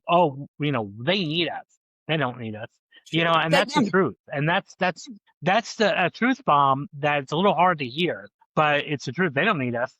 oh, they need us. They don't need us. True. And that's the truth. And that's the a truth bomb that's a little hard to hear, but it's the truth. They don't need us,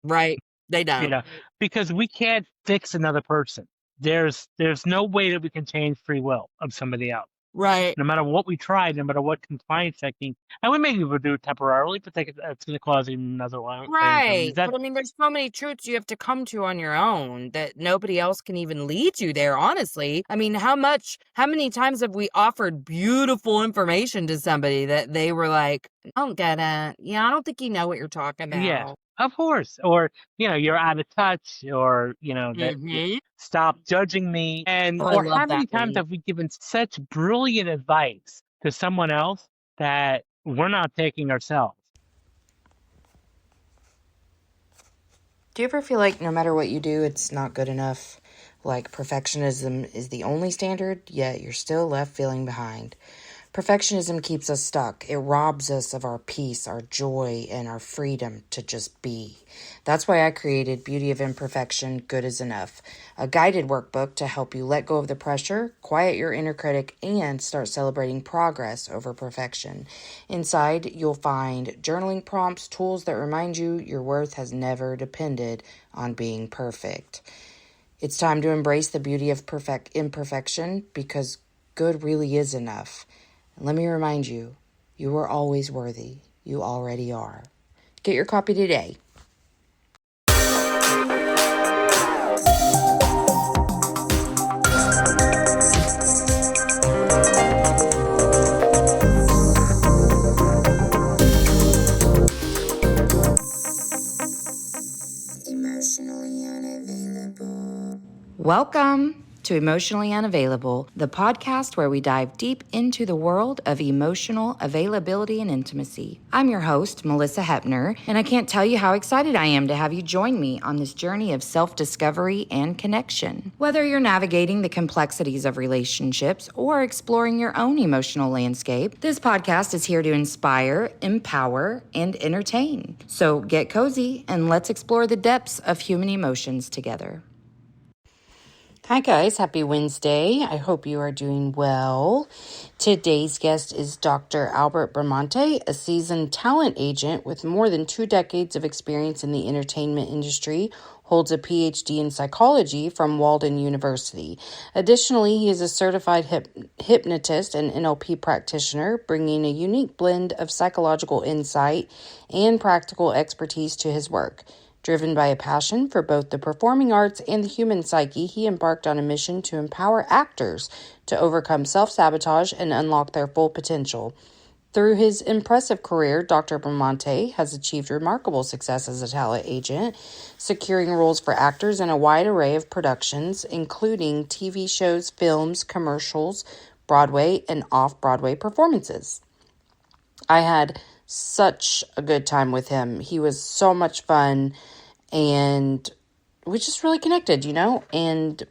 Right. They you don't. know, because we can't fix another person. There's no way that we can change free will of somebody else. Right. No matter what we try, no matter what compliance technique, and we may be able to do it temporarily, but that's going to cause another line. Right. That But I mean, there's so many truths you have to come to on your own that nobody else can even lead you there, honestly. I mean, how many times have we offered beautiful information to somebody that they were like, I don't get it. Yeah, I don't think you know what you're talking Yeah, about. of course. Or, you're out of touch, or, that Mm-hmm. stop judging me. Oh, I Or love how that many times phrase. have we given such brilliant advice to someone else that we're not taking ourselves? Do you ever feel like no matter what you do, it's not good enough? Like perfectionism is the only standard, yet you're still left feeling behind. Perfectionism keeps us stuck. It robs us of our peace, our joy, and our freedom to just be. That's why I created Beauty of Imperfection, Good is Enough, a guided workbook to help you let go of the pressure, quiet your inner critic, and start celebrating progress over perfection. Inside, you'll find journaling prompts, tools that remind you your worth has never depended on being perfect. It's time to embrace the beauty of imperfection because good really is enough. And let me remind you, you are always worthy. You already are. Get your copy today. Emotionally unavailable. Welcome to Emotionally Unavailable, the podcast where we dive deep into the world of emotional availability and intimacy. I'm your host, Malisa Hepner, and I can't tell you how excited I am to have you join me on this journey of self-discovery and connection. Whether you're navigating the complexities of relationships or exploring your own emotional landscape, this podcast is here to inspire, empower, and entertain. So get cozy and let's explore the depths of human emotions together. Hi guys, happy Wednesday. I hope you are doing well. Today's guest is Dr. Albert Bramante, a seasoned talent agent with more than 2 decades of experience in the entertainment industry, holds a PhD in psychology from Walden University. Additionally, he is a certified hypnotist and NLP practitioner, bringing a unique blend of psychological insight and practical expertise to his work. Driven by a passion for both the performing arts and the human psyche, he embarked on a mission to empower actors to overcome self-sabotage and unlock their full potential. Through his impressive career, Dr. Bramante has achieved remarkable success as a talent agent, securing roles for actors in a wide array of productions, including TV shows, films, commercials, Broadway, and off-Broadway performances. I had such a good time with him. He was so much fun, and we just really connected, and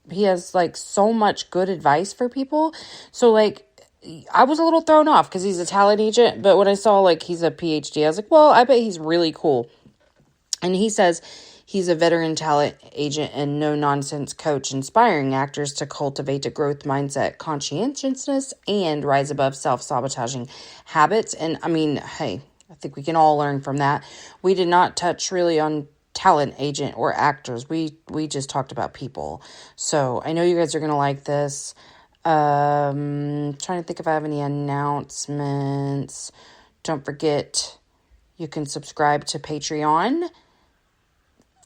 he has so much good advice for people. So I was a little thrown off because he's a talent agent, but when I saw he's a PhD, I was like, well, I bet he's really cool. And he says he's a veteran talent agent and no-nonsense coach, inspiring actors to cultivate a growth mindset, conscientiousness, and rise above self-sabotaging habits. And I mean, hey, I think we can all learn from that. We did not touch really on talent agent or actors. We just talked about people. So I know you guys are going to like this. Trying to think if I have any announcements. Don't forget, you can subscribe to Patreon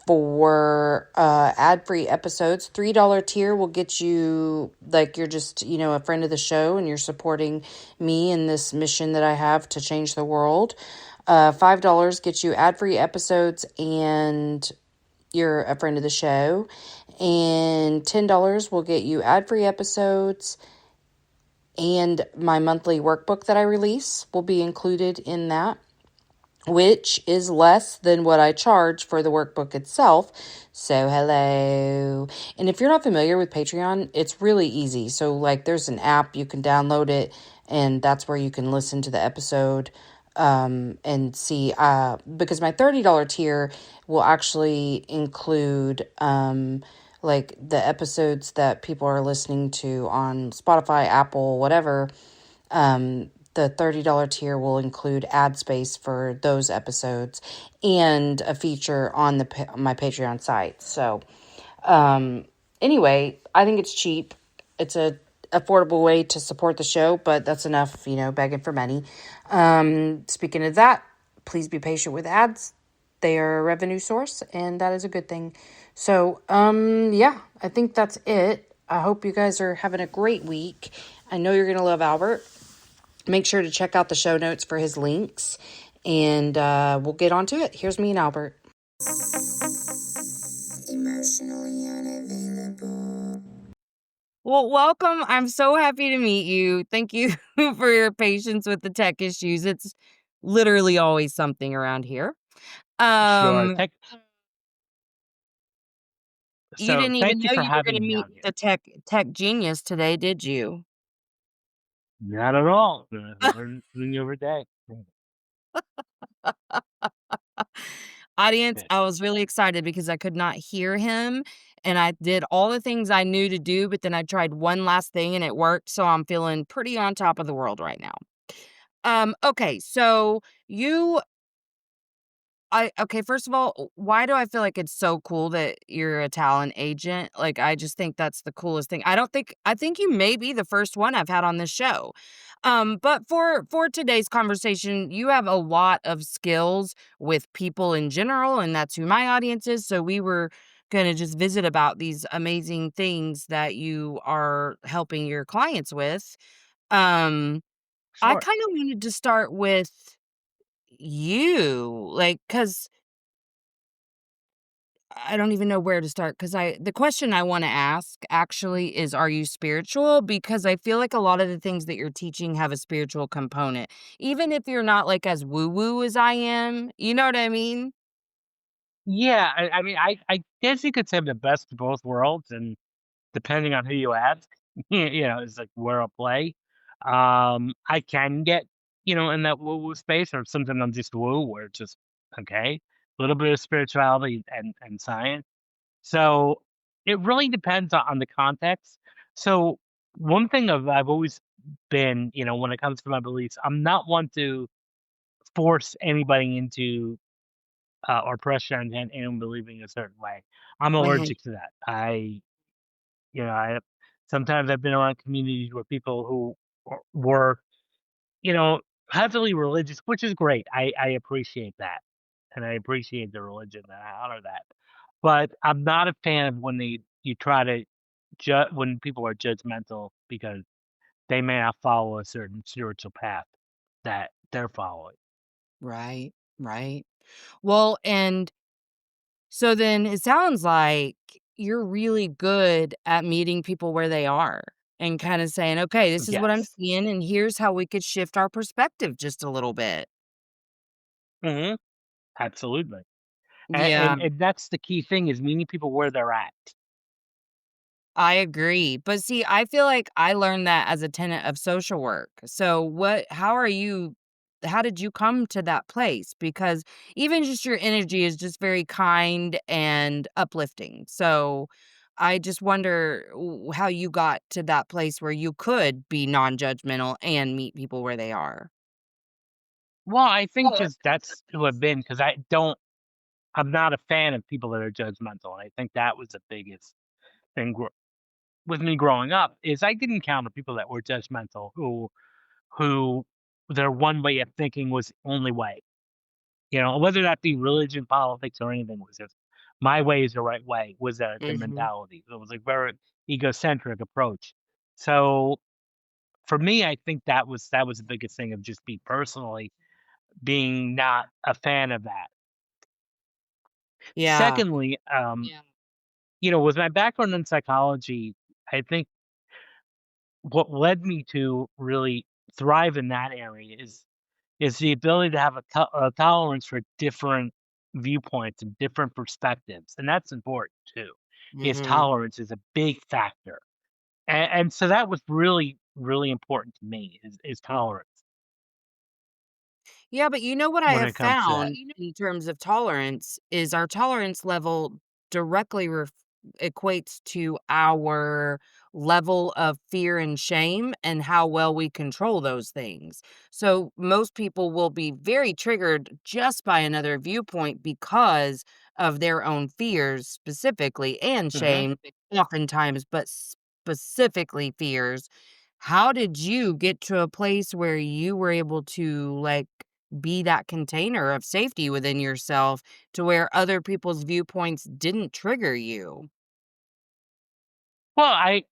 for ad-free episodes. $3 tier will get you, you're just, a friend of the show and you're supporting me in this mission that I have to change the world. $5 gets you ad-free episodes and you're a friend of the show. And $10 will get you ad-free episodes, and my monthly workbook that I release will be included in that, which is less than what I charge for the workbook itself. So hello. And if you're not familiar with Patreon, it's really easy. So there's an app, you can download it, and that's where you can listen to the episode and see, because my $30 tier will actually include like the episodes that people are listening to on Spotify, Apple, whatever, the $30 tier will include ad space for those episodes and a feature on my Patreon site. So, anyway, I think it's cheap. It's a affordable way to support the show, but that's enough, begging for money. Speaking of that, please be patient with ads. They are a revenue source, and that is a good thing. So, yeah, I think that's it. I hope you guys are having a great week. I know you're going to love Albert. Make sure to check out the show notes for his links, and we'll get on to it. Here's me and Albert. Emotionally unavailable. Well, welcome. I'm so happy to meet you. Thank you for your patience with the tech issues. It's literally always something around here. Sure. Um, you So didn't even thank you know for you were going having to me meet on here. the tech genius today, did you? Not at all. Learning every day. Audience, Okay. I was really excited because I could not hear him and I did all the things I knew to do, but then I tried one last thing and it worked. So I'm feeling pretty on top of the world right now. Okay, so you okay, first of all, why do I feel like it's so cool that you're a talent agent? Like, I just think that's the coolest thing. I think you may be the first one I've had on this show. But for today's conversation, you have a lot of skills with people in general, and that's who my audience is. So we were gonna just visit about these amazing things that you are helping your clients with. Um, I Sure. kind of wanted to start with you, like, cause I don't even know where to start because the question I want to ask actually is, are you spiritual? Because I feel like a lot of the things that you're teaching have a spiritual component, even if you're not like as woo woo as I am. You know what I mean? Yeah. I mean, I guess you could say I'm the best of both worlds, and depending on who you ask, it's like where I'll play. I can get, in that woo woo space, or sometimes I'm just woo, where it's just okay, a little bit of spirituality and science. So it really depends on the context. So one thing I've always been, when it comes to my beliefs, I'm not one to force anybody into or pressure on anyone believing a certain way. I'm Right. allergic to that. I sometimes I've been around communities where people who were, you know, heavily religious, which is great. I appreciate that, and I appreciate the religion, and I honor that. But I'm not a fan of when you try to when people are judgmental because they may not follow a certain spiritual path that they're following. Right. Right. Well, and so then it sounds like you're really good at meeting people where they are and kind of saying, okay, this is what I'm Yes. seeing, and here's how we could shift our perspective just a little bit. Hmm. Absolutely. And, Yeah. and and that's the key thing is meeting people where they're at. I agree. But see, I feel like I learned that as a tenet of social work. So how did you come to that place? Because even just your energy is just very kind and uplifting. So I just wonder how you got to that place where you could be non-judgmental and meet people where they are. Well, I think just that's who I've been because I'm not a fan of people that are judgmental. And I think that was the biggest thing with me growing up is I didn't encounter people that were judgmental who their one way of thinking was the only way. Whether that be religion, politics, or anything was just my way is the right way was the Mhm. mentality. So it was like very egocentric approach. So for me, I think that was the biggest thing of just me personally being not a fan of that. Yeah. Secondly, with my background in psychology, I think what led me to really thrive in that area is the ability to have a tolerance for different viewpoints and different perspectives, and that's important too. Is Mhm. tolerance is a big factor, and so that was really really important to me is tolerance Yeah, but you know what I when have it comes to that. found in terms of tolerance is our tolerance level directly equates to our level of fear and shame and how well we control those things. So most people will be very triggered just by another viewpoint because of their own fears specifically and Mhm. shame oftentimes, but specifically fears. How did you get to a place where you were able to like be that container of safety within yourself to where other people's viewpoints didn't trigger you? Well, I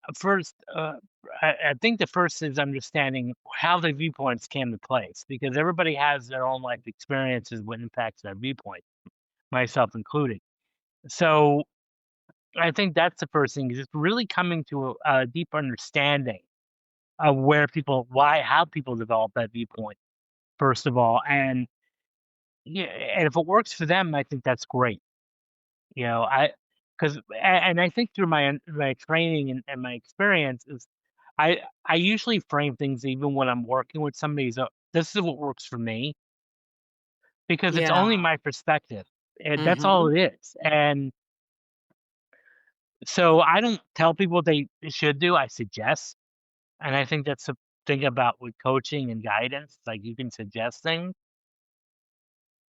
think the first is understanding how the viewpoints came to place because everybody has their own life experiences what impacts their viewpoint, myself included. So I think that's the first thing is just really coming to a deep understanding of how people develop that viewpoint, first of all. And yeah, and if it works for them, I think that's great. You know, and I think through my training and my experience is I usually frame things even when I'm working with somebody as this is what works for me because it's only Yeah. my perspective. And that's all Mhm. it is. And so I don't tell people they should do, I suggest. And I think that's the thing about with coaching and guidance, like you can suggest things,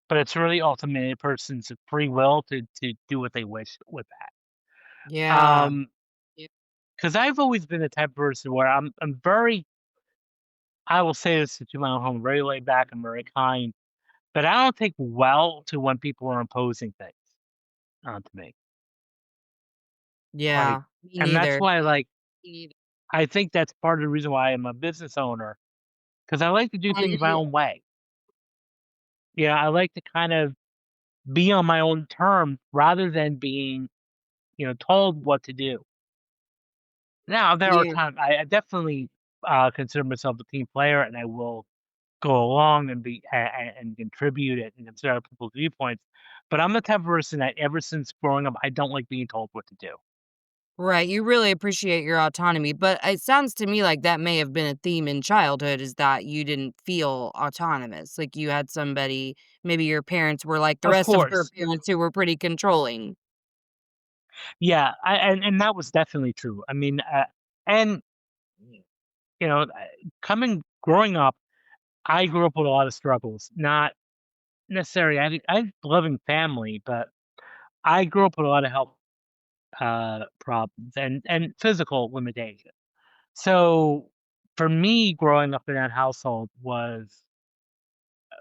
but it's really ultimately a person's free will to do what they wish with that. Yeah. 'Cause I've always been the type of person where I'm very I will say this to my own home, very laid back and very kind, but I don't take well to when people are imposing things onto me. Like, Yeah. Me and that's neither. why, like, I think that's part of the reason why I'm a business owner because I like to do things my own way. Yeah, I like to kind of be on my own terms rather than being, told what to do. Now, there are Yeah. times I definitely, consider myself a team player, and I will go along and and contribute it and consider people's viewpoints. But I'm the type of person that ever since growing up, I don't like being told what to do. Right, you really appreciate your autonomy, but it sounds to me like that may have been a theme in childhood is that you didn't feel autonomous. Like you had somebody, maybe your parents were like the Of rest of your course. parents who were pretty controlling. Yeah, and that was definitely true. I mean, and you know, coming growing up, I grew up with a lot of struggles. Not necessarily, I had a loving family, but I grew up with a lot of health problems and physical limitations. So for me, growing up in that household was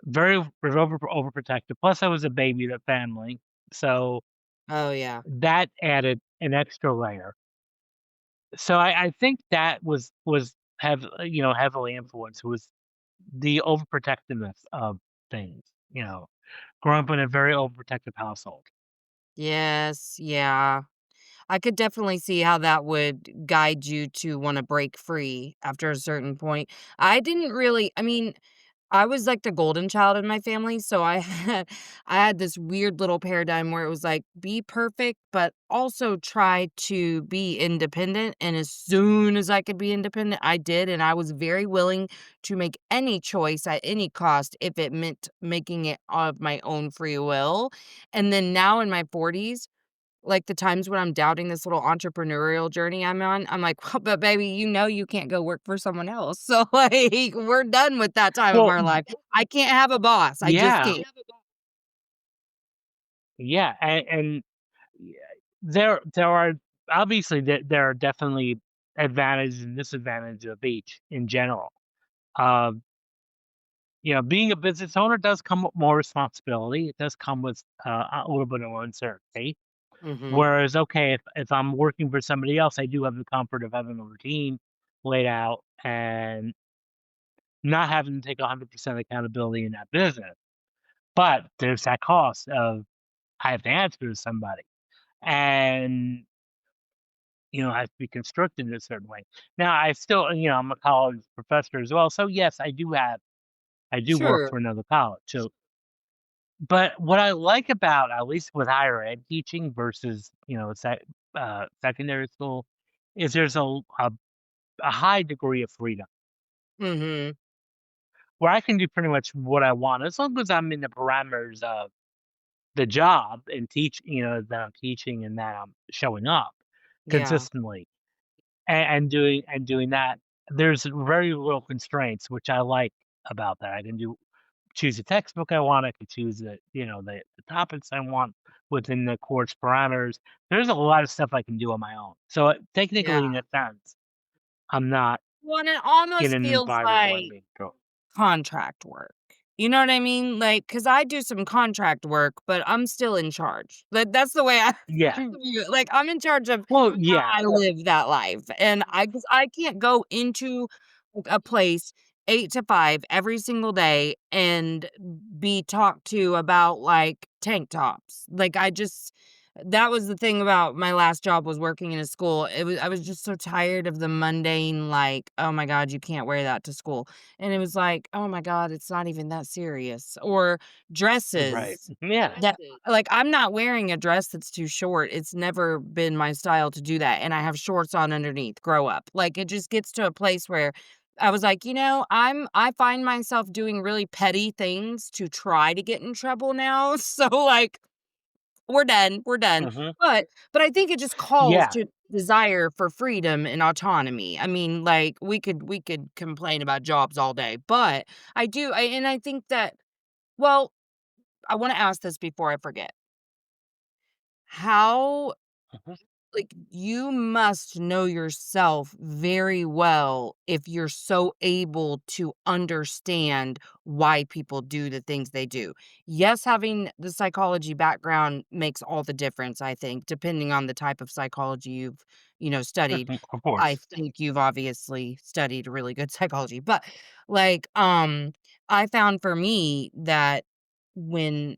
was overprotective. Plus, I was a baby to the family, so Oh, yeah. that added an extra layer. So I think that heavily influenced was the overprotectiveness of things. You know, growing up in a very overprotective household. Yes, yeah. I could definitely see how that would guide you to wanna break free after a certain point. I didn't really I mean, I was like the golden child in my family, so I had this weird little paradigm where it was like, be perfect, but also try to be independent, and as soon as I could be independent, I did, and I was very willing to make any choice at any cost if it meant making it of my own free will, and then now in my 40s, like, the times when I'm doubting this little entrepreneurial journey I'm on, I'm like, "Well, but baby, you know you can't go work for someone else, so, like, we're done with that time of Well, our life. I can't have a boss, I just yeah, can't." yeah, and yeah, there are obviously there are definitely advantages and disadvantages of each in general. Um, being a business owner does come with more responsibility. It does come with a little bit of uncertainty. Mhm. Whereas, okay, if I'm working for somebody else, I do have the comfort of having a routine laid out and not having to take 100% accountability in that business. But there's that cost of I have to answer to somebody, and I have to be constructed in a certain way. Now, I still, I'm a college professor as well, so yes, I do work Sure. for another college. So, but what I like about at least with higher ed teaching versus secondary school is there's a high degree of freedom Mhm. where I can do pretty much what I want as long as I'm in the parameters of the job and that I'm teaching and that I'm showing up Yeah. consistently and doing that. There's very little constraints, which I like about that. I can choose the textbook I want. I can choose the topics I want within the course parameters. There's a lot of stuff I can do on my own. So Yeah. technically, in a sense, I'm not Well, and it in almost an feels environment where I'm like being controlled. contract work. You know what I mean? Like, cause I do some contract work, but I'm still in charge. That's the way I Yeah. view it. Like, I'm in charge of Well, how yeah. I live that life, and 'cause I can't go into, like, a place 8 to 5 every single day and be talked to about, like, tank tops. Like, I just that was the thing about my last job was working in a school. I was just so tired of the mundane, like, "Oh my god, you can't wear that to school." And it was like, "Oh my god, it's not even that serious." Or Right. dresses Yeah. that like, I'm not wearing a dress that's too short. It's never been my style to do that, and I have shorts on underneath. Grow up. Like, it just gets to a place where I was like, I find myself doing really petty things to try to get in trouble now." So, like, we're done. Mhm. But I think it just calls Yeah. to desire for freedom and autonomy. I mean, like, we could complain about jobs all day, but I think that well, I wanna ask this before I forget. How Mhm. like, you must know yourself very well if you're so able to understand why people do the things they do. Yes, having the psychology background makes all the difference, I think, depending on the type of psychology studied. Of I course. think you've obviously studied really good psychology, but, like, I found for me that when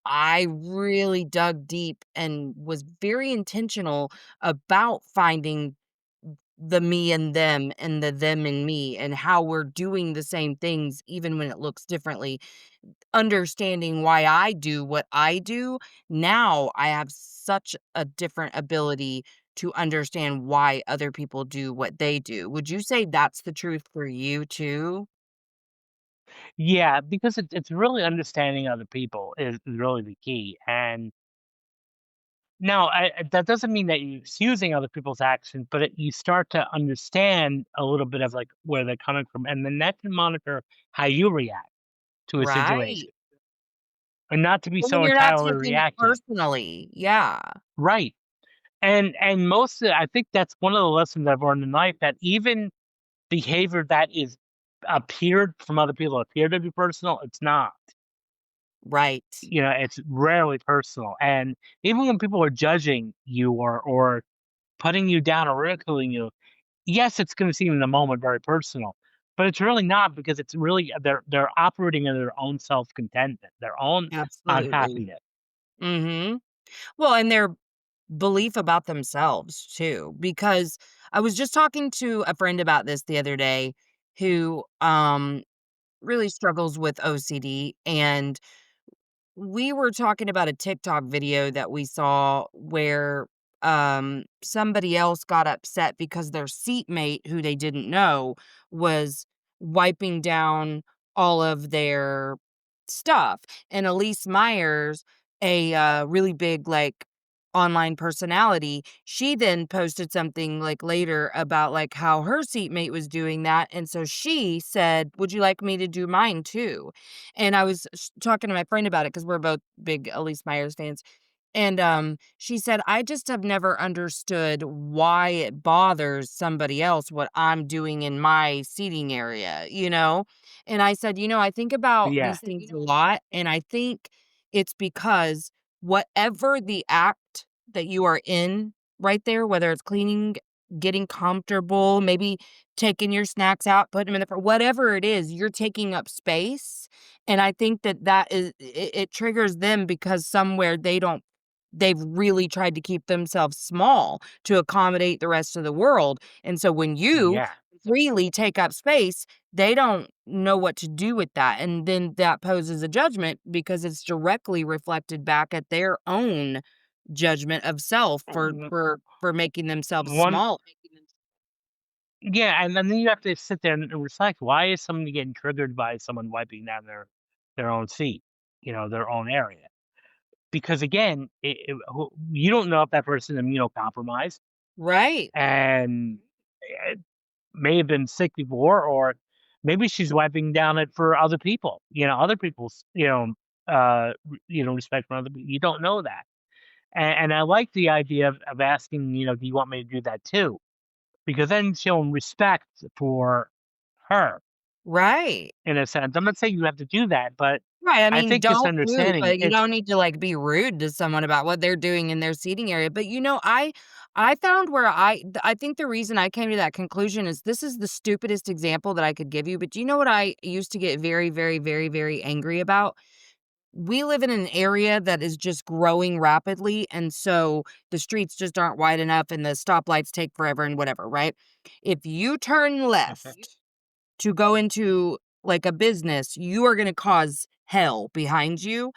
I really dug deep and was very intentional about finding the me and them and the them and me and how we're doing the same things even when it looks differently. Understanding why I do what I do, now I have such a different ability to understand why other people do what they do. Would you say that's the truth for you too? Yeah, because it's really understanding other people is really the key. And now, that doesn't mean that you're excusing other people's actions, but you start to understand a little bit of like where they're coming from, and then that can monitor how you react to a Right. situation, and not to be Well, then so you're not entirely taking it reactive. personally. Yeah. Right. And I think that's one of the lessons I've learned in life, that even behavior that is appeared from other people appear to be personal, it's not. Right. It's rarely personal. And even when people are judging you or putting you down or ridiculing you, yes, it's gonna seem in the moment very personal, but it's really not, because it's really they're operating in their own self-contentment, their own Absolutely. unhappiness. Mhm. Well, and their belief about themselves too, because I was just talking to a friend about this the other day who, really struggles with OCD, and we were talking about a TikTok video that we saw where, somebody else got upset because their seatmate, who they didn't know, was wiping down all of their stuff, and Elise Myers, really big, like, online personality, she then posted something, like, later about, like, how her seatmate was doing that, and so she said, "Would you like me to do mine too?" And I was talking to my friend about it because 'cause we're both big Elise Myers fans, and, she said, "I just have never understood why it bothers somebody else what I'm doing in my seating area," you know? And I said, I think about Yeah. these things a lot, and I think it's because whatever the act that you are in right there, whether it's cleaning, getting comfortable, maybe taking your snacks out, putting them in the whatever it is, you're taking up space, and I think that is it triggers them because somewhere they've really tried to keep themselves small to accommodate the rest of the world, and so when you Yeah. freely take up space, they don't know what to do with that, and then that poses a judgment because it's directly reflected back at their own judgment of self for W for making themselves one small. Yeah, and then you have to sit there and reflect, why is somebody getting triggered by someone wiping down their own seat, their own area? because again, you don't know if that person is immunocompromised Right. and may have been sick before, or maybe she's wiping down it for other people. Other people's respect for other people. You don't know that, and I like the idea of asking. Do you want me to do that too? Because then showing respect for her Right. in a sense. I'm not saying you have to do that, but Right, I I mean, think just don't do, understanding but you it's. don't need to, like, be rude to someone about what they're doing in their seating area, but, I found where I think the reason I came to that conclusion is this is the stupidest example that I could give you, but do you know what I used to get very, very, very, very angry about? We live in an area that is just growing rapidly, and so the streets just aren't wide enough and the stoplights take forever and whatever, right? If you turn Mhm. left to go into, like, a business, you are gonna cause hell behind you.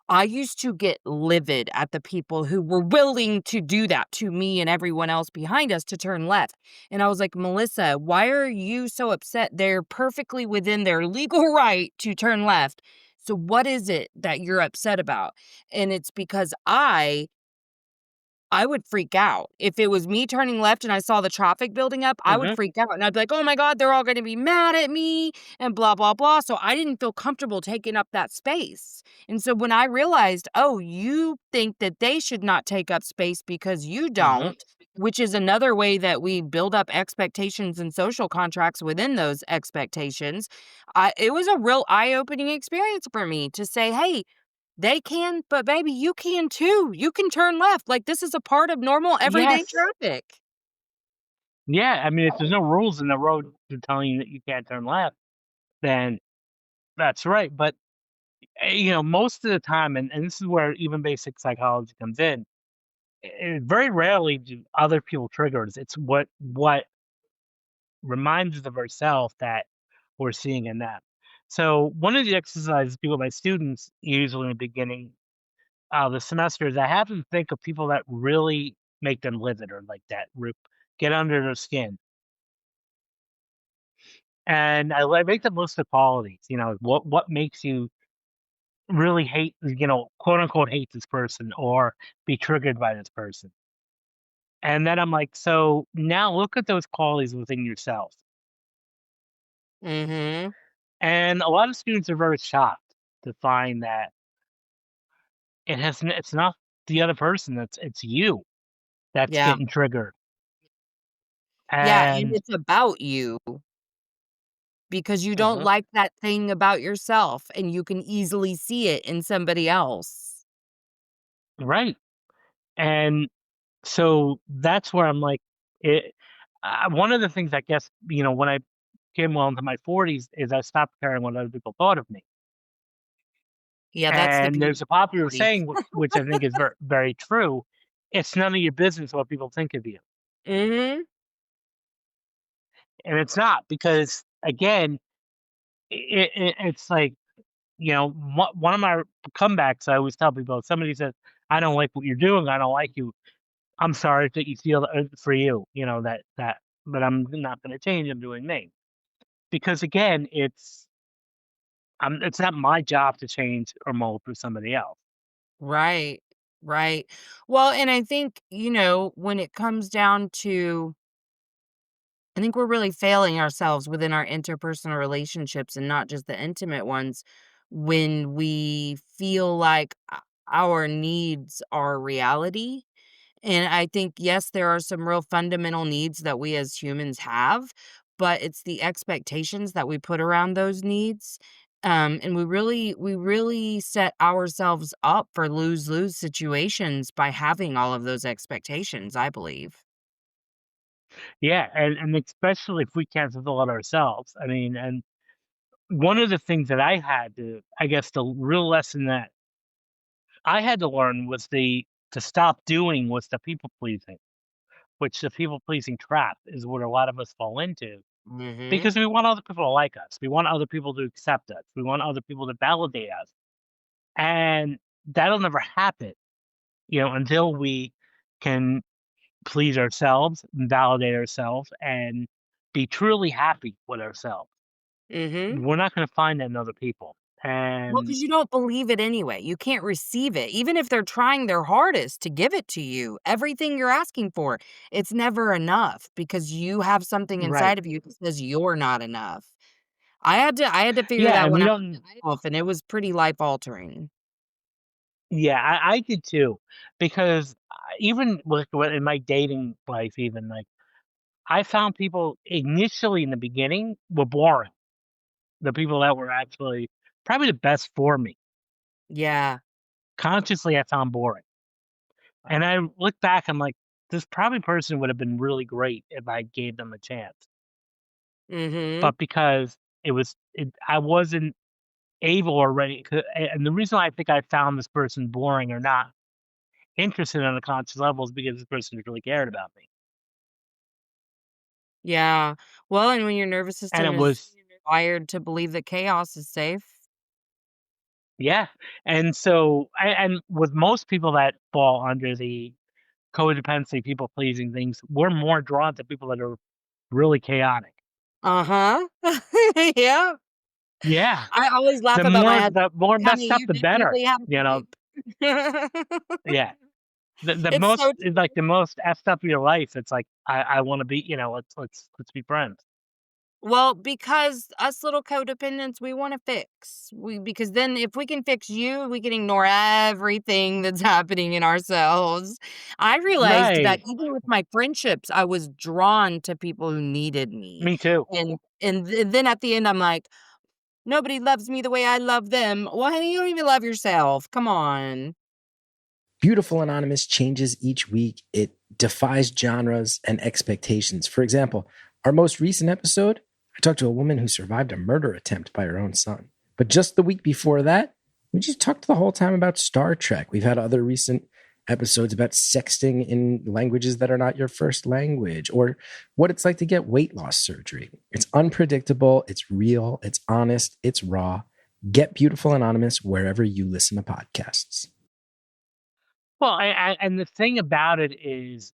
I used to get livid at the people who were willing to do that to me and everyone else behind us to turn left, and I was like, "Melissa, why are you so upset? They're perfectly within their legal right to turn left. So what is it that you're upset about?" And it's because I would freak out. If it was me turning left and I saw the traffic building up, I would Mhm. freak out, and I'd be like, "Oh my god, they're all gonna be mad at me," and blah, blah, blah, so I didn't feel comfortable taking up that space, and so when I realized, "Oh, you think that they should not take up space because you Mhm. don't," which is another way that we build up expectations and social contracts within those expectations, it was a real eye-opening experience for me to say, "Hey, they can, but baby, you can too. You can turn left. Like, this is a part of normal everyday Yes. traffic." Yeah. I mean, if there's no rules in the road to telling you that you can't turn left, then that's right. But most of the time, and this is where even basic psychology comes in. Very rarely do other people trigger us. It's what reminds us of ourselves that we're seeing in them. So one of the exercises I do with my students, usually in the beginning of the semester, is I have them think of people that really make them livid or like that, get under their skin. And I make them list the qualities. What makes you really hate, quote unquote, hate this person or be triggered by this person. And then I'm like, so now look at those qualities within yourself. Mhm. And a lot of students are very shocked to find that it's not the other person, it's you that's Yeah. getting triggered. Yeah, and And it's about you because you don't Mhm. like that thing about yourself, and you can easily see it in somebody else. Right. And so that's where I'm like, it. One of the things I guess when I came well into my 40s is I stopped caring what other people thought of me. Yeah, that's the And beauty there's a popular of 40s. saying, which I think is very, very true. It's none of your business what people think of you. Mhm. And it's not because, again, it's like, one of my comebacks, I always tell people, if somebody says, I don't like what you're doing, I don't like you. I'm sorry that you feel for you, but I'm not going to change. I'm doing me. Because again, it's not my job to change or mold for somebody else. Right. Right. Well, and I think, when it comes down to I think we're really failing ourselves within our interpersonal relationships and not just the intimate ones when we feel like our needs are reality. And I think, yes, there are some real fundamental needs that we as humans have, but it's the expectations that we put around those needs. And we really set ourselves up for lose lose situations by having all of those expectations, I believe. Yeah, and especially if we can't fulfill it ourselves. I mean, and one of the things that I had to, I guess, the real lesson that I had to learn was the to stop doing was the people pleasing, which the people pleasing trap is what a lot of us fall into Mhm. because we want other people to like us. We want other people to accept us. We want other people to validate us. And that'll never happen, until we can please ourselves, and validate ourselves, and be truly happy with ourselves. Mhm. We're not going to find that in other people. Well, And because you don't believe it anyway. You can't receive it. Even if they're trying their hardest to give it to you, everything you're asking for, it's never enough because you have something right. inside of you that says you're not enough. I had to figure Yeah, that and we one out don't myself, and it was pretty life altering. yeah, I did too, because, even with in my dating life even, like, I found people initially in the beginning were boring. The people that were actually probably the best for me, Yeah. consciously I found boring. And I look back, I'm like, this probably person would have been really great if I gave them a chance. Mhm. But because I wasn't able or ready, and the reason why I think I found this person boring or not interested on a conscious level is because this person really cared about me. Yeah. Well, and when your nervous And system it is was, wired to believe that chaos is safe. yeah. And so, and with most people that fall under the codependency, people pleasing things, we're more drawn to people that are really chaotic. Uh-huh. Yeah. Yeah. I always laugh about my husband. The more "Honey, messed up, you the better. definitely have You a know? type." Yeah. The It's most so like the most effed up of your life. It's like I want to be. Let's be friends. well, because us little codependents, we wanna fix. Because then if we can fix you, we can ignore everything that's happening in ourselves. I realized that Right. even with my friendships, I was drawn to people who needed me. Me too. And then at the end, I'm like, "Nobody loves me the way I love them." Well, honey, you don't even love yourself. Come on. Beautiful Anonymous changes each week. It defies genres and expectations. For example, our most recent episode, I talked to a woman who survived a murder attempt by her own son. But just the week before that, we just talked the whole time about Star Trek. We've had other recent episodes about sexting in languages that are not your first language, or what it's like to get weight loss surgery. It's unpredictable, it's real, it's honest, it's raw. Get Beautiful Anonymous wherever you listen to podcasts. Well, and the thing about it is,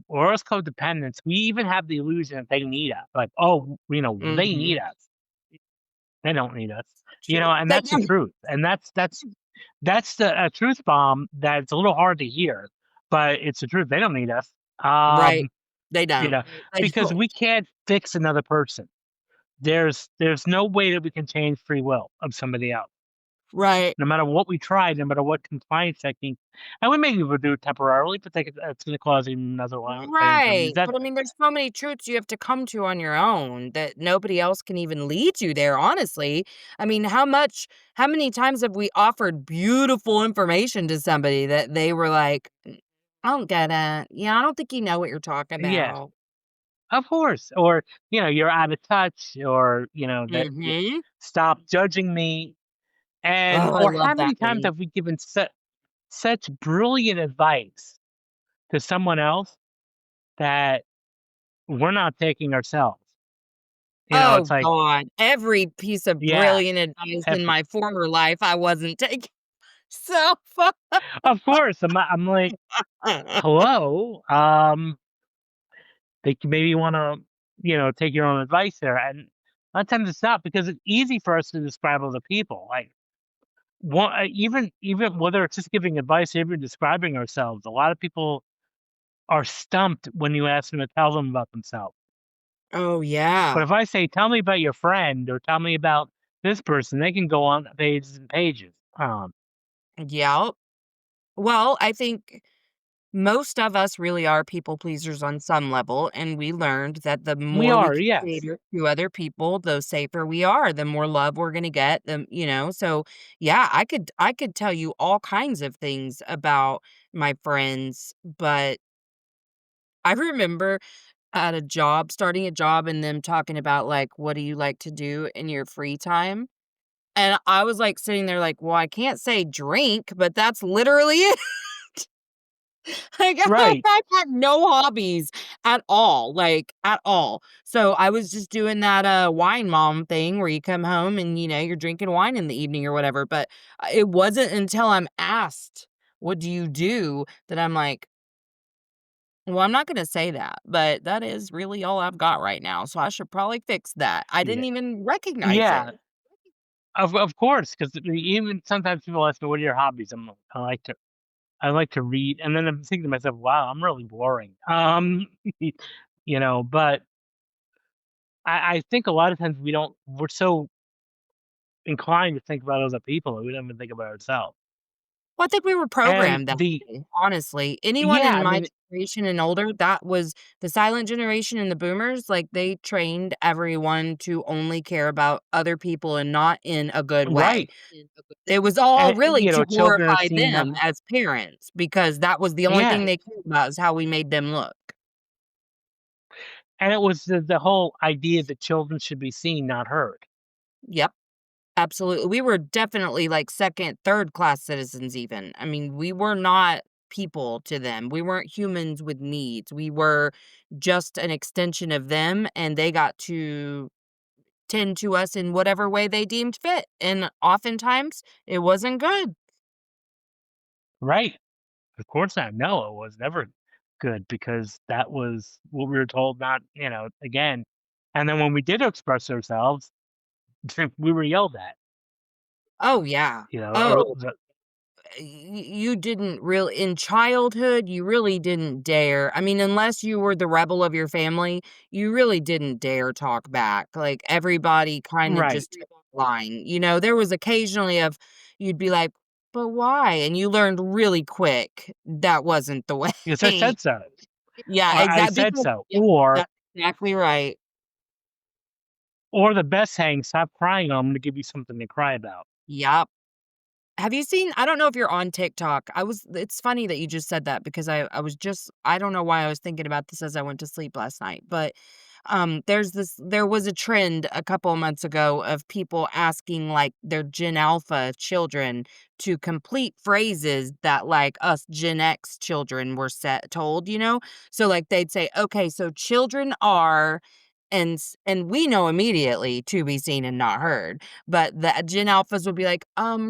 or else codependence, we even have the illusion that they need us. Like, oh, they Mhm. need us. They don't need us. True. And They that's the don't. truth. And that's the a truth bomb that's a little hard to hear, but it's the truth. They don't need us. Right. They You don't. know, They because don't. we can't fix another person. There's no way that we can change free will of somebody else. Right. No matter what we try, no matter what compliance technique, and we may be able to do it temporarily, but it's going to cause even another thing of Right. But I resentment. mean, there's so many truths you have to come to on your own that nobody else can even lead you there, honestly. I mean, how many times have we offered beautiful information to somebody that they were like, I don't get it. Yeah, I don't think you know what you're talking Yeah, about. of course. Or you're out of touch, or that Mhm. stop judging me, and Oh, I or love how that many times one. have we given such brilliant advice to someone else that we're not taking ourselves? It's Oh like, god. Every piece of yeah, brilliant advice in every, my former life I wasn't taking so far. of course. I'm like, hello. Think you maybe wanna, take your own advice there, and a lot of times it's not, because it's easy for us to describe other people, like, even whether it's just giving advice, even describing ourselves, a lot of people are stumped when you ask them to tell them about themselves. Oh, yeah. But if I say, "Tell me about your friend," or "Tell me about this person," they can go on pages and pages. Yep. Well, I think most of us really are people pleasers on some level, and we learned that the We more we are, can yes. cater to other people, the safer we are, the more love we're gonna get, so, yeah, I could tell you all kinds of things about my friends, but I remember at a job starting a job and them talking about, like, "What do you like to do in your free time?" And I was, like, sitting there like, "Well, I can't say drink, but that's literally it." Like, Right. I had no hobbies at all, like, at all. So, I was just doing that, wine mom thing where you come home and, you're drinking wine in the evening or whatever, but, it wasn't until I'm asked, "What do you do?" that I'm like, "Well, I'm not gonna say that, but that is really all I've got right now, so I should probably fix that." I Yeah. didn't even recognize Yeah. it. Of course, because even sometimes people ask me, "What are your hobbies?" I like to read, and then I'm thinking to myself, "Wow, I'm really boring." But I think a lot of times we're so inclined to think about other people, and we don't even think about ourselves. Well, I think we were And programmed that the way, honestly. Anyone Yeah, in I my mean, generation and older, that was the silent generation and the boomers, like, they trained everyone to only care about other people and not in a good way. right, It was all and, really to children are glorify seen not. them as parents because that was the only Yeah, thing they cared about is how we made them look. and it was the whole idea that children should be seen, not heard. Yep. Absolutely. We were definitely like 2nd, 3rd class citizens even. I mean, we were not people to them. We weren't humans with needs. We were just an extension of them, and they got to tend to us in whatever way they deemed fit, and oftentimes, it wasn't good. Right. Of course not. No, it was never good because that was what we were told not, again. And then when we did express ourselves, we were yelled at, Oh, yeah. or Oh, you didn't really in childhood, you really didn't dare. I mean, unless you were the rebel of your family, you really didn't dare talk back. Like, everybody kinda right. just took the line. There was occasionally of you'd be like, "But why?" And you learned really quick that wasn't the way. Because I said so. Yeah, Or I exactly. said Because so. yeah, that's exactly right. Or the best saying, stop crying, I'm gonna give you something to cry about. Yep. Have you seen I don't know if you're on TikTok. It's funny that you just said that because I was just I don't know why I was thinking about this as I went to sleep last night, but there was a trend a couple of months ago of people asking like their Gen Alpha children to complete phrases that like us Gen X children were set told, you know? So like they'd say, "Okay, so children are," and we know immediately to be seen and not heard. But the Gen Alphas would be like,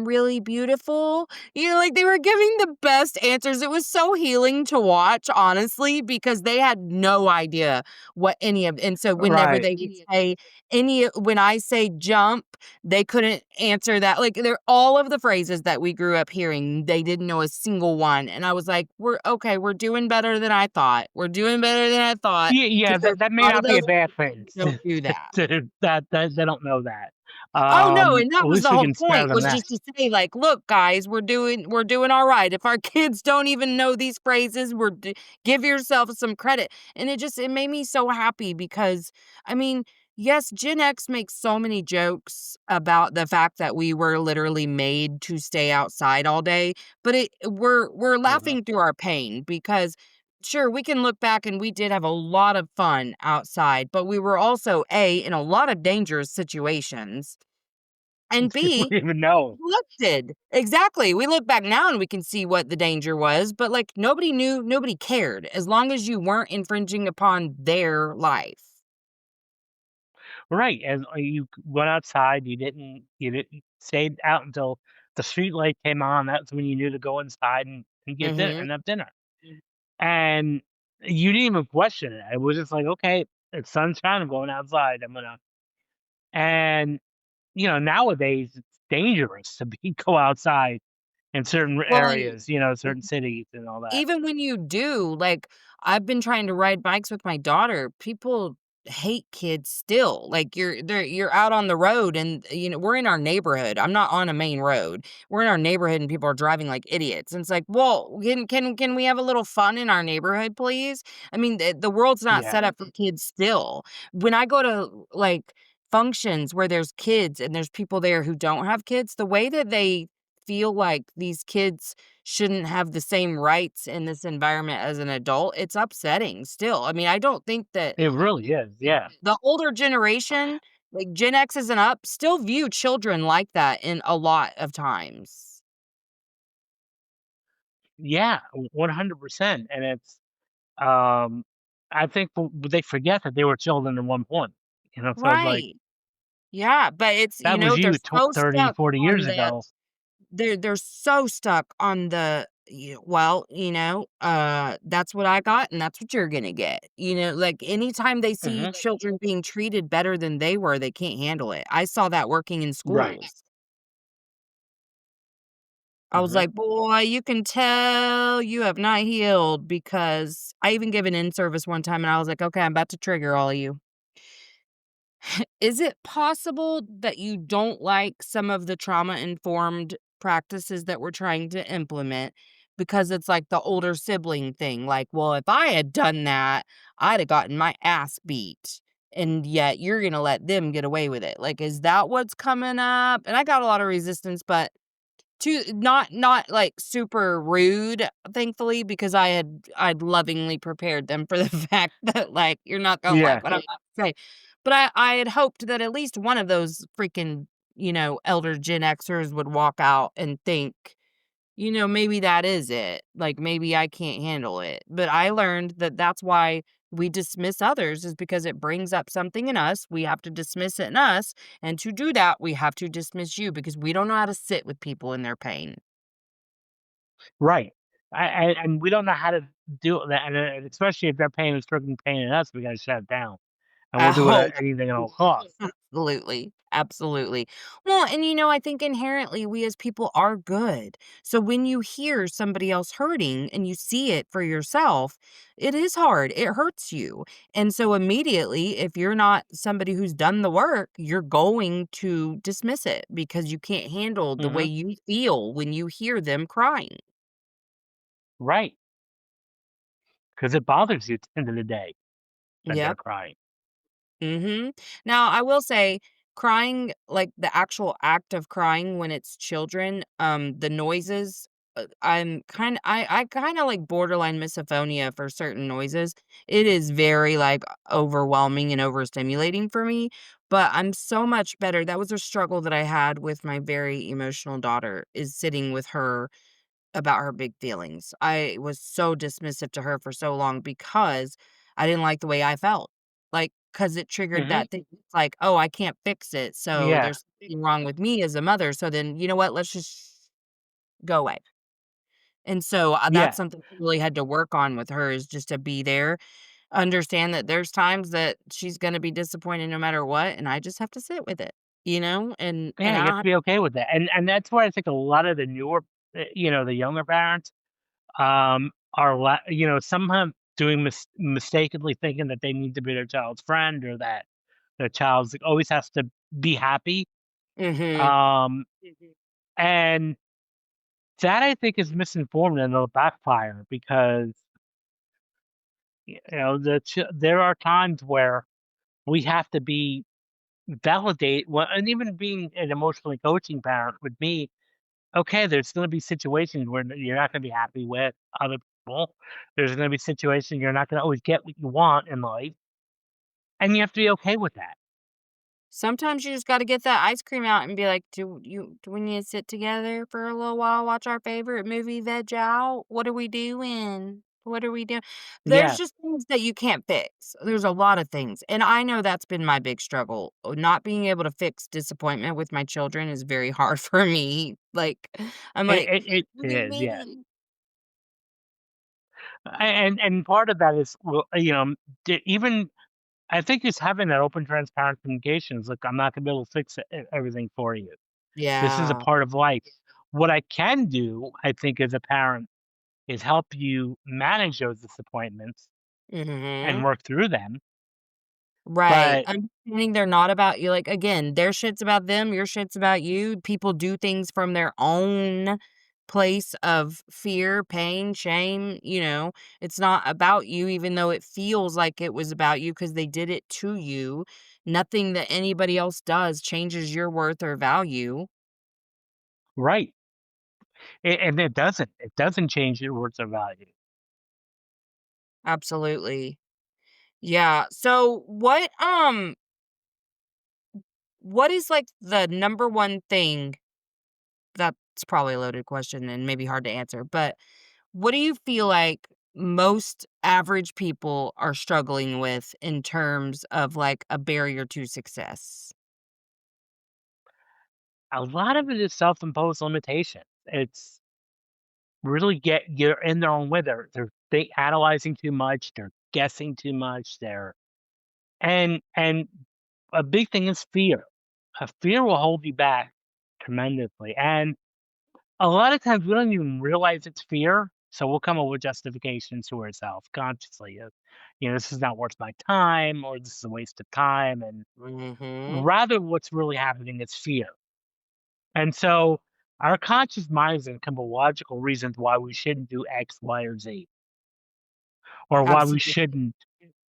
really beautiful." Like they were giving the best answers. It was so healing to watch, honestly, because they had no idea what any of and so whenever Right. they would say when I say jump, they couldn't answer that. Like they're all of the phrases that we grew up hearing, they didn't know a single one. And I was like, we're okay, we're doing better than I thought. We're doing better than I thought. Yeah, Because there's that a may lot of not be those a bad thing don't do that. that they don't know that. Oh, no, and that At was least the we whole can spare point, them was that. just to say, like, "Look, guys, we're doing alright. If our kids don't even know these phrases, give yourself some credit." And it made me so happy because, I mean, yes, Gen X makes so many jokes about the fact that we were literally made to stay outside all day, but we're Mhm. laughing through our pain because sure, we can look back and we did have a lot of fun outside, but we were also, A, in a lot of dangerous situations, and We B, didn't even know. neglected. Exactly. We look back now and we can see what the danger was, but, like, nobody knew, nobody cared, as long as you weren't infringing upon their life. Right, and you went outside, you didn't stayed out until the street light came on, that's when you knew to go inside and get dinner Mhm. and have dinner. And you didn't even question it. It was just like, "Okay, it's sunshine, I'm going outside, I'm gonna." And, nowadays, it's dangerous to be go outside in certain Well, and areas, certain cities and all that. even when you do, like, I've been trying to ride bikes with my daughter, people hate kids still. Like, you're out on the road and, we're in our neighborhood. I'm not on a main road. We're in our neighborhood and people are driving like idiots. And it's like, "Well, can we have a little fun in our neighborhood, please?" I mean, the world's not Yeah, set up for kids still. When I go to, like, functions where there's kids and there's people there who don't have kids, the way that they feel like these kids shouldn't have the same rights in this environment as an adult, it's upsetting still. I mean, I don't think that it really is, yeah. the older generation, like Gen X's and up, still view children like that in a lot of times. Yeah, 100%, and um, I think they forget that they were children at one point, so it's like, Right. Yeah, but that was they're you so 30, stuck 40 on years the ago. they're so stuck on well, that's what I got and that's what you're gonna get. Like anytime they see Mhm. children being treated better than they were, they can't handle it. I saw that working in Right. schools. I was Mhm. like, "Boy, you can tell you have not healed," because I even gave an in-service one time, and I was like, "Okay, I'm about to trigger all of you." Is it possible that you don't like some of the trauma-informed practices that we're trying to implement because it's like the older sibling thing? Like, "Well, if I had done that, I'd have gotten my ass beat, and yet you're gonna let them get away with it." Like, is that what's coming up? And I got a lot of resistance, but not, like, super rude, thankfully, because I'd lovingly prepared them for the fact that, like, you're not gonna Yeah. like what I'm about to say. But I had hoped that at least one of those freaking, elder Gen Xers would walk out and think, maybe that is it. Like, maybe I can't handle it. But I learned that that's why we dismiss others is because it brings up something in us. We have to dismiss it in us. And to do that, we have to dismiss you because we don't know how to sit with people in their pain. Right. And we don't know how to do that, and especially if they're pain is freaking paying us, we gotta shut it down, and we'll do it Oh, at anything at all costs. absolutely. Absolutely. Well, and I think inherently we as people are good. So when you hear somebody else hurting and you see it for yourself, it is hard. It hurts you. And so immediately, if you're not somebody who's done the work, you're going to dismiss it because you can't handle the way Mhm. you feel when you hear them crying. Right. Because it bothers you at the end of the day that they're Yep. crying. Mhm. Now, I will say crying, like, the actual act of crying when it's children, the noises, I kinda, like, borderline misophonia for certain noises. It is very, like, overwhelming and overstimulating for me, but I'm so much better. That was a struggle that I had with my very emotional daughter, is sitting with her about her big feelings. I was so dismissive to her for so long because I didn't like the way I felt. Like, cause it triggered Mhm. that thing. It's like, "Oh, I can't fix it, so Yeah. there's something wrong with me as a mother, so then, you know what? Let's just go away." And so, that's Yeah. something I really had to work on with her is just to be there, understand that there's times that she's gonna be disappointed no matter what, and I just have to sit with it, and Yeah, you I have don't to have. be okay with that, and that's why I think a lot of the newer, the younger parents, somehow doing mistakenly thinking that they need to be their child's friend or that their child's like, always has to be happy, Mhm. um, and that I think is misinformed and it'll backfire because, there are times where we have to be validate well, and even being an emotionally coaching parent with me, okay, there's gonna be situations where you're not gonna be happy with other people. There's gonna be situations you're not gonna always get what you want in life, and you have to be okay with that. Sometimes you just gotta get that ice cream out and be like, do we need to sit together for a little while, watch our favorite movie, veg out? What are we doing? What are we doing?" There's Yeah. just things that you can't fix. There's a lot of things, and I know that's been my big struggle. Not being able to fix disappointment with my children is very hard for me. Like, I'm It like, it it "What it do you is, yes. mean?" And part of that is, well, even I think it's having that open, transparent communications. Look, I'm not gonna be able to fix everything for you. This is a Yeah. part of life. What I can do, I think, as a parent, is help you manage those disappointments and Mhm. work through them. Right. But Understanding they're not about you. Like, again, their shit's about them, your shit's about you. People do things from their own place of fear, pain, shame. It's not about you, even though it feels like it was about you because they did it to you. Nothing that anybody else does changes your worth or value. right, and it doesn't change your words of value. Absolutely. Yeah. So what is like the number one thing? That's probably a loaded question and maybe hard to answer, but what do you feel like most average people are struggling with in terms of, like, a barrier to success? A lot of it is self-imposed limitation. It's really you're in their own way. They're they analyzing too much. They're guessing too much. And a big thing is fear. Fear will hold you back tremendously. And a lot of times we don't even realize it's fear, so we'll come up with justifications to ourselves consciously of, this is not worth my time, or this is a waste of time, and Mhm. rather what's really happening is fear. And so our conscious minds then come up with logical reasons why we shouldn't do X, Y, or Z, or why we Absolutely. shouldn't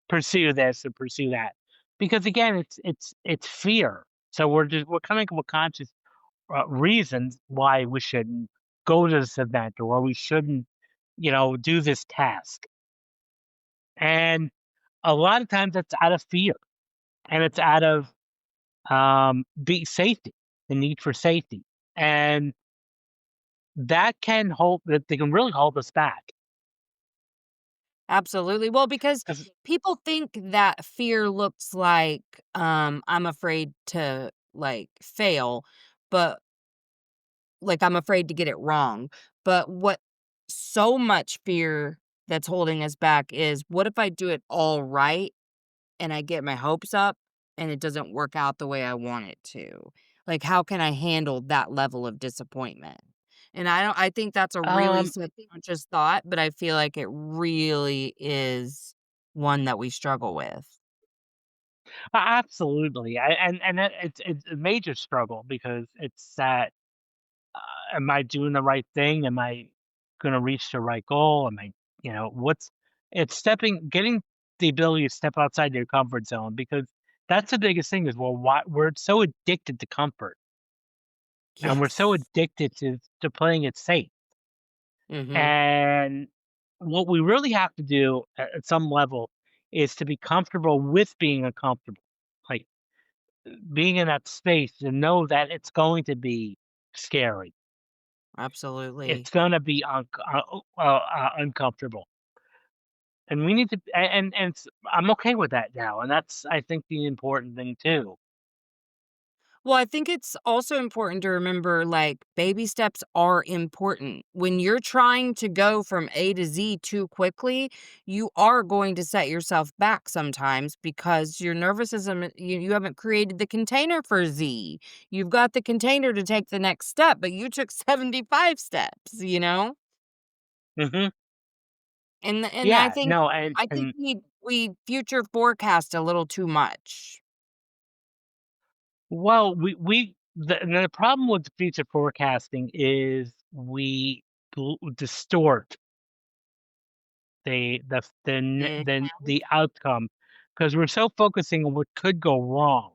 pursue this or pursue that. Because again, it's fear. So we're coming up with conscious reasons why we shouldn't go to this event or why we shouldn't, do this task. And a lot of times that's out of fear, and it's out of the safety, the need for safety, and that they can really hold us back. Absolutely. Well, because 'Cause- people think that fear looks like, I'm afraid to, like, fail, but like, I'm afraid to get it wrong. But what so much fear that's holding us back is, what if I do it all right and I get my hopes up and it doesn't work out the way I want it to? Like, how can I handle that level of disappointment? And I think that's a really um, subconscious thought, but I feel like it really is one that we struggle with. absolutely, it's a major struggle because it's that, am I doing the right thing? Am I going to reach the right goal? Am I, what's it's getting the ability to step outside your comfort zone, because that's the biggest thing is, well, why we're so addicted to comfort, and we're so Yes. addicted to playing it safe. Mhm. And what we really have to do at some level is to be comfortable with being uncomfortable, like being in that space and know that it's going to be scary. Absolutely. It's gonna be uncomfortable, and we need to I'm okay with that now, and that's, I think, the important thing too. Well, I think it's also important to remember, like, baby steps are important. When you're trying to go from A to Z too quickly, you are going to set yourself back sometimes because your nervous system, you haven't created the container for Z. You've got the container to take the next step, but you took 75 steps, you know? Mhm. And Yeah, no, I think and we future forecast a little too much. well, the problem with the future forecasting is we distort Mm. the outcome, because we're so focusing on what could go wrong,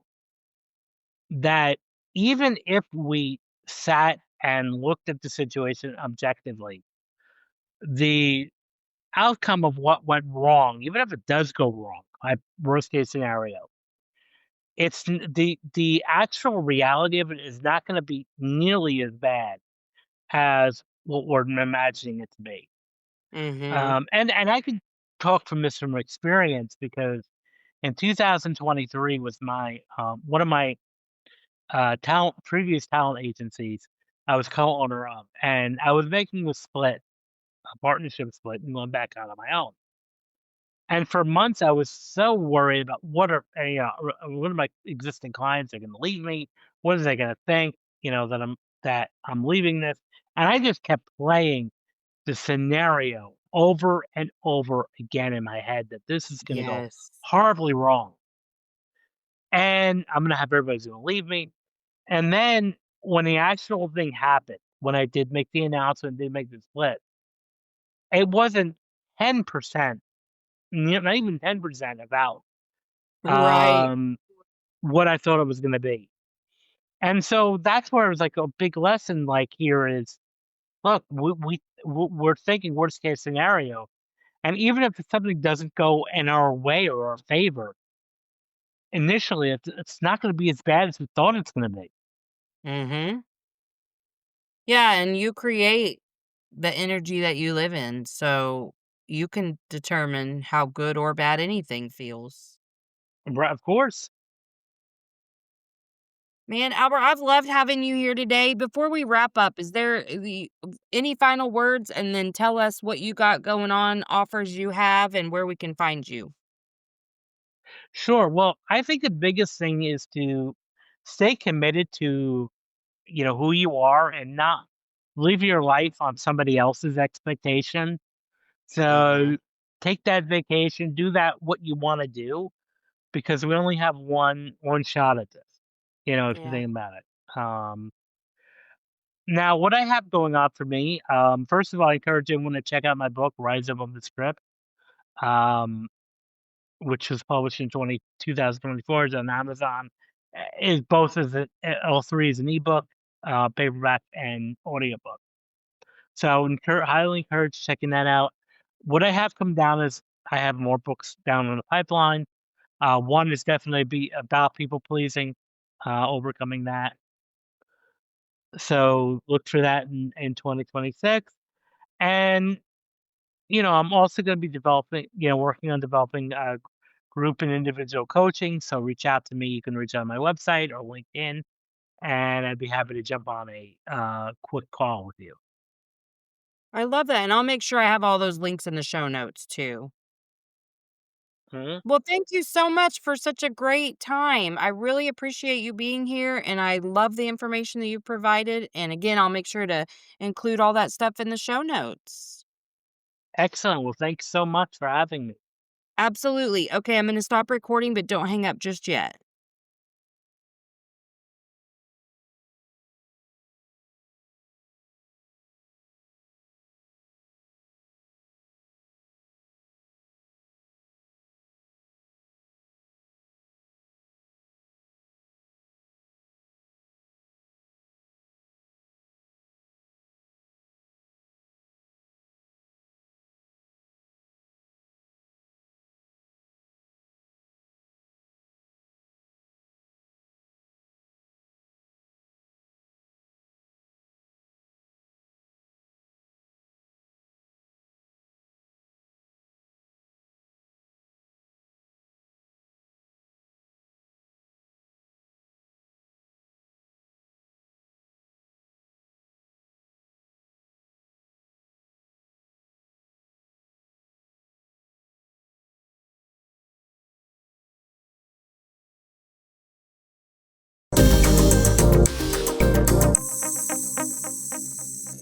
that even if we sat and looked at the situation objectively, the outcome of what went wrong, even if it does go wrong, worst case scenario, the actual reality of it is not going to be nearly as bad as what we're imagining it to be. Mhm. And I could talk from this from experience, because in 2023 was my one of my previous talent agencies I was co-owner of, and I was making a partnership split, and going back out on my own. And for months, I was so worried about what are my existing clients are going to leave me? What are they going to think? That I'm leaving this, and I just kept playing the scenario over and over again in my head that this is going to go Yes. horribly wrong, and I'm going to have everybody's going to leave me. And then when the actual thing happened, when I did make the announcement, did make the split, it wasn't 10%, not even 10% about Right. um, what I thought it was gonna be. And so that's where it was like a big lesson, like, here is, look, we're thinking worst case scenario, and even if something doesn't go in our way or our favor, initially, it's not gonna be as bad as we thought it's gonna be. Mhm. Yeah, and you create the energy that you live in, so you can determine how good or bad anything feels. Right, of course. Man, Albert, I've loved having you here today. Before we wrap up, is there any final words? And then tell us what you got going on, offers you have, and where we can find you. Sure. Well, I think the biggest thing is to stay committed to, who you are, and not live your life on somebody else's expectation. Mhm. So take that vacation, do that what you want to do, because we only have one shot at this. If you Yeah. think about it. Now, what I have going on for me, first of all, I encourage everyone to check out my book, Rise Above the Script, um, which was published in 2024. It's on Amazon. Is both as all three is an ebook, paperback, and audiobook. So I would highly encourage checking that out. What I have come down is I have more books down in the pipeline. One is definitely be about people pleasing, overcoming that. So look for that in 2026. And I'm also going to be working on developing group and individual coaching. So reach out to me. You can reach out on my website or LinkedIn, and I'd be happy to jump on a quick call with you. I love that, and I'll make sure I have all those links in the show notes too. Mhm. Well, thank you so much for such a great time. I really appreciate you being here, and I love the information that you provided. And again, I'll make sure to include all that stuff in the show notes. Excellent. Well, thanks so much for having me. Absolutely. Okay, I'm going to stop recording, but don't hang up just yet.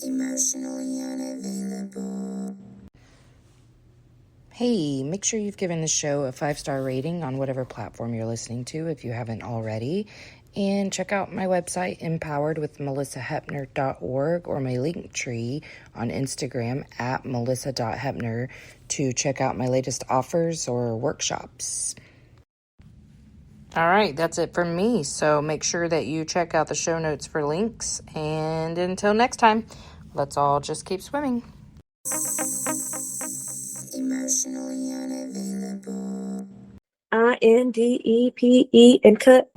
Emotionally unavailable. Hey, make sure you've given the show a 5-star rating on whatever platform you're listening to if you haven't already. And check out my website, empoweredwithmelisahepner.org, or my link tree on Instagram at melissa.hepner to check out my latest offers or workshops. All right, that's it from me. So make sure that you check out the show notes for links. And until next time, let's all just keep swimming. Emotionally unavailable. INDEPE and cut.